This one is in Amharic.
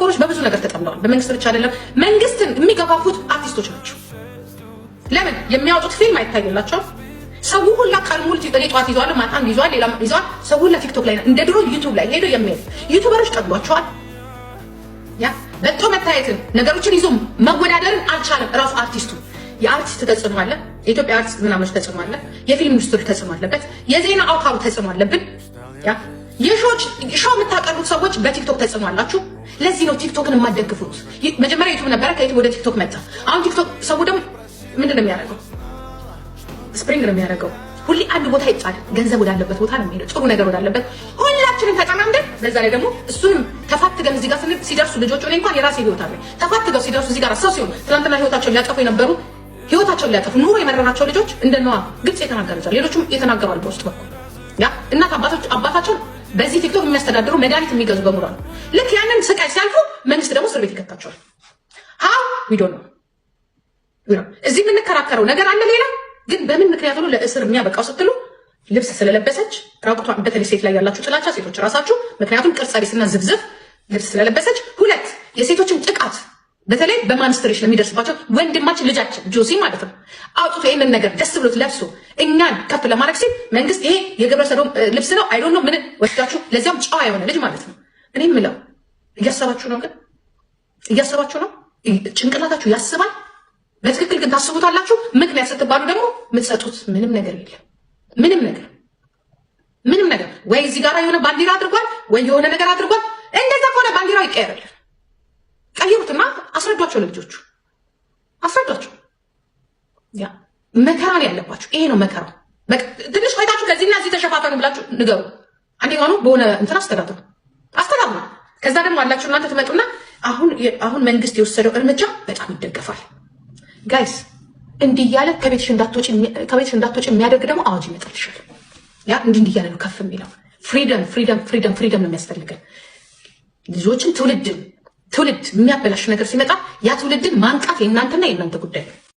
ቲክቶከሮች በብዙ ነገር ተጠምደዋል። በመንግስት ብቻ አይደለም፣ መንግስትን የሚገፋፉት አርቲስቶች ናቸው። ለምን የሚያወጡት ፊልም አይታይላቸውም? ሰው ሁላ ቀን ሙሉ ጠዋት ይዟል፣ ማታም ይዟል፣ ሌላም ይዟል። ሰው ሁላ ቲክቶክ ላይ ነው። እንደ ድሮ ዩቲዩብ ላይ ሄዶ የሚሄድ ዩቲዩበሮች ጠግቧቸዋል። ያ በቶ መታየትን ነገሮችን ይዞ መወዳደርን አልቻለም። ራሱ አርቲስቱ የአርቲስት ተጽዕኖ አለ። የኢትዮጵያ አርቲስት ምናምን ተጽዕኖ አለ። የፊልም ኢንዱስትሪ ተጽዕኖ አለበት። የዜና አውታሩ ተጽዕኖ አለብን። ያ ሾው የምታቀርቡት ሰዎች በቲክቶክ ተጽዕኖ አላችሁ። ለዚህ ነው ቲክቶክን የማትደግፉት። መጀመሪያ ዩቲዩብ ነበረ፣ ከዩቲዩብ ወደ ቲክቶክ መጣ። አሁን ቲክቶክ ሰው ደግሞ ምንድን ነው የሚያደርገው? ስፕሪንግ ነው የሚያደርገው። ሁሌ አንድ ቦታ ይጣል፣ ገንዘብ ወዳለበት ቦታ ነው የሚሄደው፣ ጥሩ ነገር ወዳለበት። ሁላችንም ተጨማምደን በዛ ላይ ደግሞ እሱንም ተፋትገን እዚህ ጋር ሲደርሱ ልጆች እኔ እንኳን የራሴ ህይወት አለ ተፋትገው ሲደርሱ እዚህ ጋር ሰው ሲሆን ትናንትና ህይወታቸውን ሊያጠፉ የነበሩ ህይወታቸውን ሊያጠፉ ኑሮ የመረራቸው ልጆች እንደነዋ ግልጽ የተናገረ ሌሎችም የተናገሯል በውስጥ በኩል ያ እናት አባታቸውን በዚህ ቲክቶክ የሚያስተዳድሩ መድኃኒት የሚገዙ በሙሉ ነው። ልክ ያንን ስቃይ ሲያልፉ መንግስት ደግሞ እስር ቤት ይከታቸዋል። ሀው ዊዶ ነው እዚህ የምንከራከረው ነገር አለ። ሌላ ግን በምን ምክንያት ነው ለእስር የሚያበቃው ስትሉ ልብስ ስለለበሰች ራቁቷን፣ በተለይ ሴት ላይ ያላችሁ ጥላቻ ሴቶች ራሳችሁ፣ ምክንያቱም ቅርጸ ቢስና ዝብዝብ ልብስ ስለለበሰች። ሁለት የሴቶችን ጥቃት በተለይ በማንስትሬሽን የሚደርስባቸው ወንድማችን ልጃችን ጆሲ ማለት ነው አውጥቶ ይህንን ነገር ደስ ብሎት ለብሶ እኛን ከፍ ለማድረግ ሲል መንግስት ይሄ የግብረ ሰዶም ልብስ ነው አይዶን ነው ምን ወስዳችሁ ለዚያም ጨዋ የሆነ ልጅ ማለት ነው። እኔ የምለው እያሰባችሁ ነው፣ ግን እያሰባችሁ ነው። ጭንቅላታችሁ ያስባል። በትክክል ግን ታስቡታላችሁ። ምክንያት ስትባሉ ደግሞ የምትሰጡት ምንም ነገር የለም። ምንም ነገር ወይ እዚህ ጋር የሆነ ባንዲራ አድርጓል ወይ የሆነ ነገር አድርጓል። እንደዛ ከሆነ ባንዲራው ይቀየራል። ቀይሩትና አስረዷቸው፣ ለልጆቹ አስረዷቸው። ያ መከራ ነው ያለባችሁ። ይሄ ነው መከራው። ትንሽ ቆይታችሁ ከዚህና እዚህ ተሸፋፈኑ ብላችሁ ንገሩ። አንደኛው ነው በሆነ እንትን አስተዳድሩ። ከዛ ደግሞ አላችሁ እናንተ ትመጡና አሁን መንግስት የወሰደው እርምጃ በጣም ይደገፋል። ጋይስ እንዲህ እያለ ከቤትሽ እንዳትወጪ የሚያደርግ ደግሞ አዋጅ ይመጣልሻል። ያ እንዲህ እያለ ነው ከፍ የሚለው። ፍሪደም ነው የሚያስፈልገን። ልጆችን ትውልድ የሚያበላሽ ነገር ሲመጣ ያ ትውልድን ማንቃት የእናንተና የእናንተ ጉዳይ ነው።